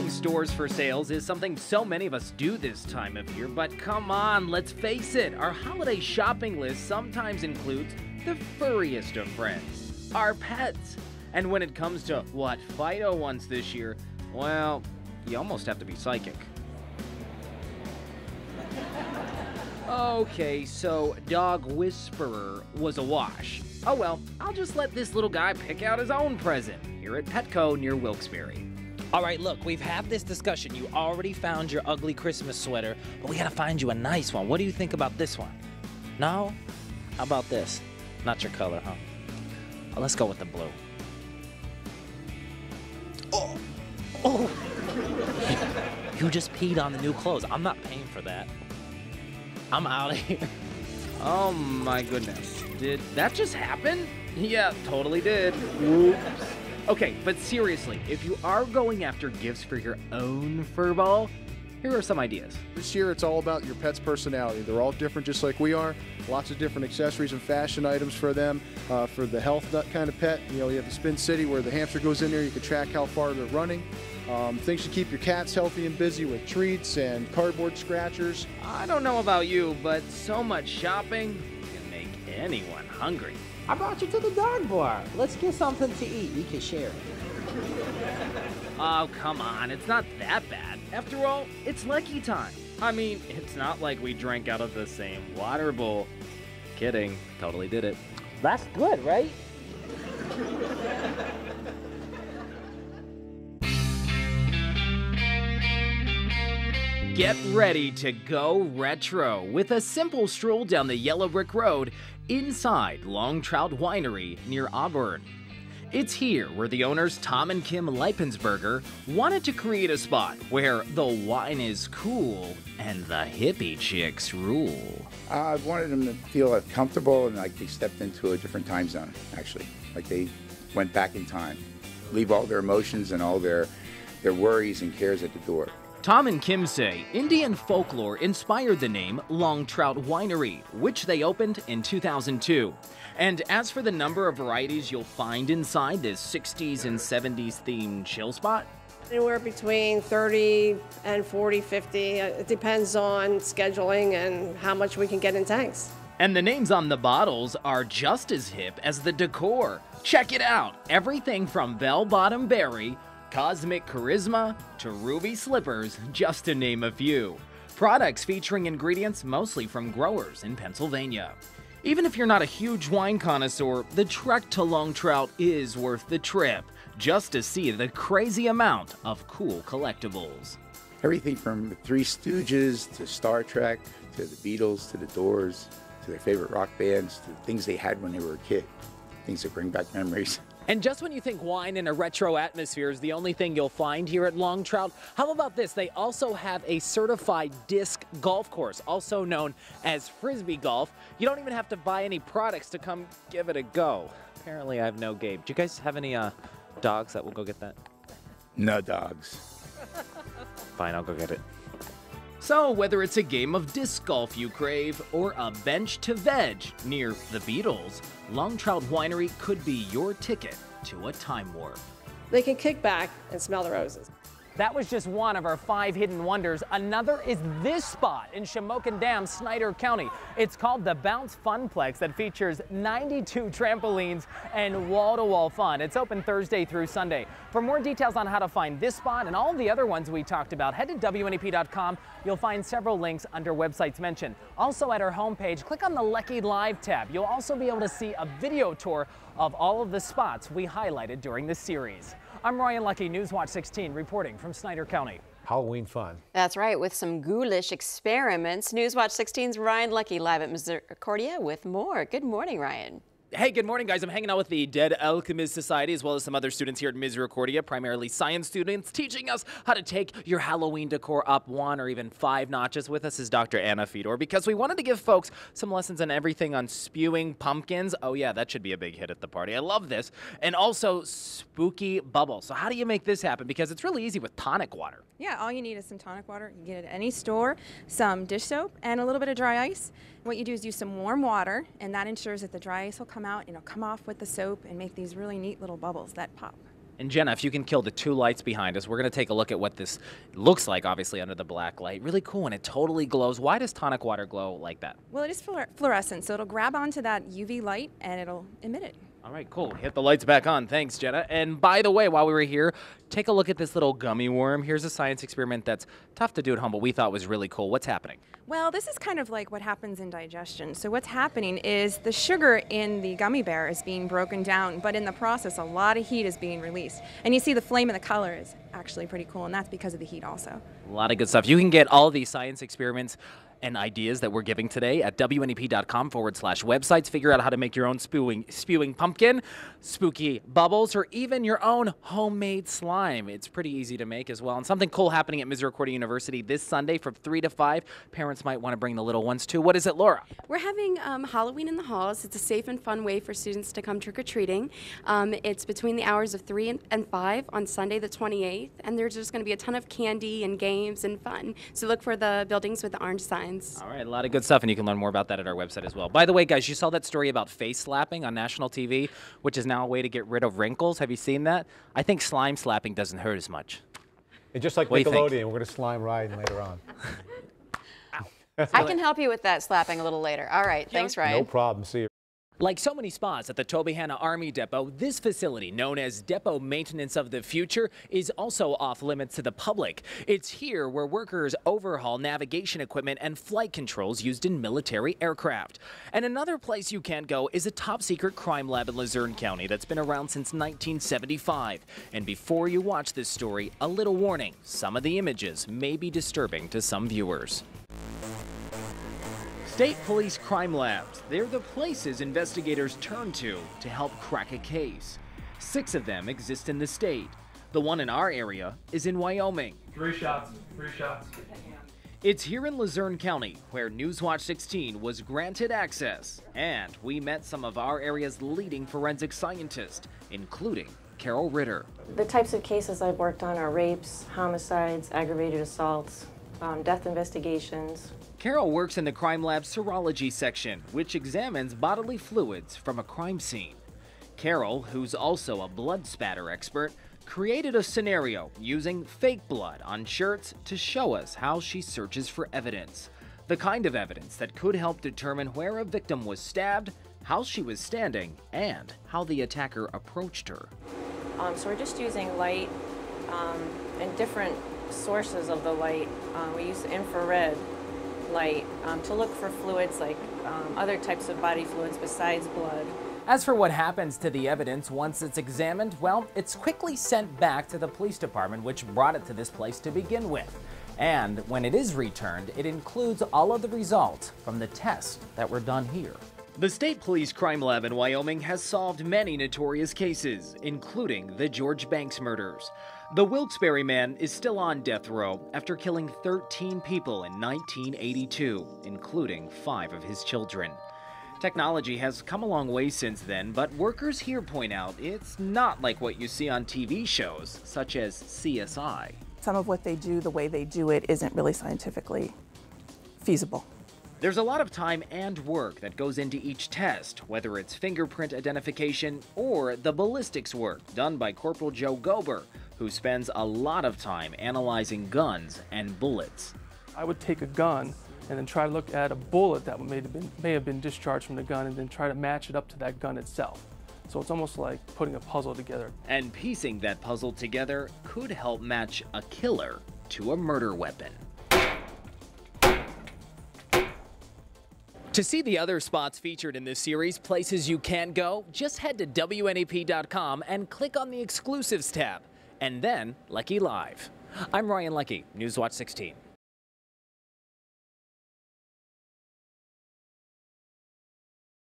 Shopping stores for sales is something so many of us do this time of year, but come on, let's face it, our holiday shopping list sometimes includes the furriest of friends, our pets. And when it comes to what Fido wants this year, well, you almost have to be psychic. Okay, so Dog Whisperer was a wash. Oh well, I'll just let this little guy pick out his own present here at Petco near Wilkes-Barre. All right, look, we've had this discussion. You already found your ugly Christmas sweater, but we gotta find you a nice one. What do you think about this one? No? How about this? Not your color, huh? Oh, let's go with the blue. Oh! You just peed on the new clothes. I'm not paying for that. I'm out of here. Oh my goodness. Did that just happen? Yeah, totally did. Whoops. Okay, but seriously, if you are going after gifts for your own furball, here are some ideas. This year, it's all about your pet's personality. They're all different, just like we are. Lots of different accessories and fashion items for them. For the health nut kind of pet, you have the Spin City where the hamster goes in there. You can track how far they're running. Things to keep your cats healthy and busy with treats and cardboard scratchers. I don't know about you, but so much shopping can make anyone hungry. I brought you to the dog bar. Let's get something to eat. We can share it. Oh, come on. It's not that bad. After all, it's Leckey time. I mean, it's not like we drank out of the same water bowl. Kidding. Totally did it. That's good, right? Get ready to go retro with a simple stroll down the yellow brick road inside Long Trout Winery near Auburn. It's here where the owners Tom and Kim Leipensberger wanted to create a spot where the wine is cool and the hippie chicks rule. I wanted them to feel comfortable and like they stepped into a different time zone, actually. Like they went back in time. Leave all their emotions and all their worries and cares at the door. Tom and Kim say Indian folklore inspired the name Long Trout Winery, which they opened in 2002. And as for the number of varieties you'll find inside this 60s and 70s themed chill spot, anywhere between 30 and 40, 50. It depends on scheduling and how much we can get in tanks. And the names on the bottles are just as hip as the decor. Check it out. Everything from bell-bottom berry, cosmic charisma, to ruby slippers, just to name a few. Products featuring ingredients mostly from growers in Pennsylvania. Even if you're not a huge wine connoisseur, the trek to Long Trout is worth the trip, just to see the crazy amount of cool collectibles. Everything from the Three Stooges to Star Trek to the Beatles to the Doors to their favorite rock bands to the things they had when they were a kid. Things that bring back memories. And just when you think wine in a retro atmosphere is the only thing you'll find here at Long Trout, how about this? They also have a certified disc golf course, also known as Frisbee Golf. You don't even have to buy any products to come give it a go. Apparently I have no game. Do you guys have any dogs that will go get that? No dogs. Fine, I'll go get it. So whether it's a game of disc golf you crave or a bench to veg near the Beatles, Long Trout Winery could be your ticket to a time warp. They can kick back and smell the roses. That was just one of our 5 hidden wonders. Another is this spot in Shamokin Dam, Snyder County. It's called the Bounce Funplex that features 92 trampolines and wall-to-wall fun. It's open Thursday through Sunday. For more details on how to find this spot and all the other ones we talked about, head to WNEP.com. You'll find several links under websites mentioned. Also at our homepage, click on the Leckey Live tab. You'll also be able to see a video tour of all of the spots we highlighted during this series. I'm Ryan Leckey, Newswatch 16, reporting from Snyder County. Halloween fun. That's right, with some ghoulish experiments. Newswatch 16's Ryan Leckey live at Misericordia with more. Good morning, Ryan. Hey, good morning, guys. I'm hanging out with the Dead Alchemist Society as well as some other students here at Misericordia, primarily science students, teaching us how to take your Halloween decor up 1 or even 5 notches. With us is Dr. Anna Fedor, because we wanted to give folks some lessons on everything on spewing pumpkins. Oh, yeah, that should be a big hit at the party. I love this. And also spooky bubbles. So how do you make this happen? Because it's really easy with tonic water. Yeah, all you need is some tonic water. You can get it at any store, some dish soap, and a little bit of dry ice. What you do is use some warm water, and that ensures that the dry ice will come out and it'll come off with the soap and make these really neat little bubbles that pop. And Jenna, if you can kill the 2 lights behind us, we're going to take a look at what this looks like, obviously, under the black light. Really cool, and it totally glows. Why does tonic water glow like that? Well, it is fluorescent, so it'll grab onto that UV light and it'll emit it. All right, cool. Hit the lights back on. Thanks, Jenna. And by the way, while we were here, take a look at this little gummy worm. Here's a science experiment that's tough to do at home, but we thought was really cool. What's happening? Well, this is kind of like what happens in digestion. So what's happening is the sugar in the gummy bear is being broken down, but in the process, a lot of heat is being released. And you see the flame and the color is actually pretty cool, and that's because of the heat also. A lot of good stuff. You can get all these science experiments and ideas that we're giving today at WNEP.com/websites. Figure out how to make your own spewing pumpkin, spooky bubbles, or even your own homemade slime. It's pretty easy to make as well. And something cool happening at Misericordia University this Sunday from 3 to 5. Parents might want to bring the little ones too. What is it, Laura? We're having Halloween in the halls. It's a safe and fun way for students to come trick-or-treating. It's between the hours of 3 and 5 on Sunday the 28th, and there's just going to be a ton of candy and games and fun. So look for the buildings with the orange signs. All right, a lot of good stuff, and you can learn more about that at our website as well. By the way, guys, you saw that story about face slapping on national TV, which is now a way to get rid of wrinkles. Have you seen that? I think slime slapping doesn't hurt as much. And just like Nickelodeon, we're going to slime Ryan later on. I can help you with that slapping a little later. All right, thanks, Ryan. No problem. See you. Like so many spots at the Tobyhanna Army Depot, this facility, known as Depot Maintenance of the Future, is also off limits to the public. It's here where workers overhaul navigation equipment and flight controls used in military aircraft. And another place you can't go is a top-secret crime lab in Luzerne County that's been around since 1975. And before you watch this story, a little warning. Some of the images may be disturbing to some viewers. State Police crime labs. They're the places investigators turn to help crack a case. 6 of them exist in the state. The one in our area is in Wyoming. 3 shots, 3 shots. It's here in Luzerne County where Newswatch 16 was granted access, and we met some of our area's leading forensic scientists, including Carol Ritter. The types of cases I've worked on are rapes, homicides, aggravated assaults, death investigations. Carol works in the crime lab's serology section, which examines bodily fluids from a crime scene. Carol, who's also a blood spatter expert, created a scenario using fake blood on shirts to show us how she searches for evidence. The kind of evidence that could help determine where a victim was stabbed, how she was standing, and how the attacker approached her. So we're just using light and different sources of the light. We use infrared light to look for fluids like other types of body fluids besides blood. As for what happens to the evidence once it's examined, well, it's quickly sent back to the police department, which brought it to this place to begin with. And when it is returned, it includes all of the results from the tests that were done here. The State Police Crime Lab in Wyoming has solved many notorious cases, including the George Banks murders. The Wilkes-Barre man is still on death row after killing 13 people in 1982, including 5 of his children. Technology has come a long way since then, but workers here point out it's not like what you see on TV shows, such as CSI. Some of what they do, the way they do it, isn't really scientifically feasible. There's a lot of time and work that goes into each test, whether it's fingerprint identification or the ballistics work done by Corporal Joe Gober, who spends a lot of time analyzing guns and bullets. I would take a gun and then try to look at a bullet that may have been discharged from the gun and then try to match it up to that gun itself. So it's almost like putting a puzzle together. And piecing that puzzle together could help match a killer to a murder weapon. To see the other spots featured in this series, places you can go, just head to WNEP.com and click on the Exclusives tab, and then Leckey Live. I'm Ryan Leckey, Newswatch 16.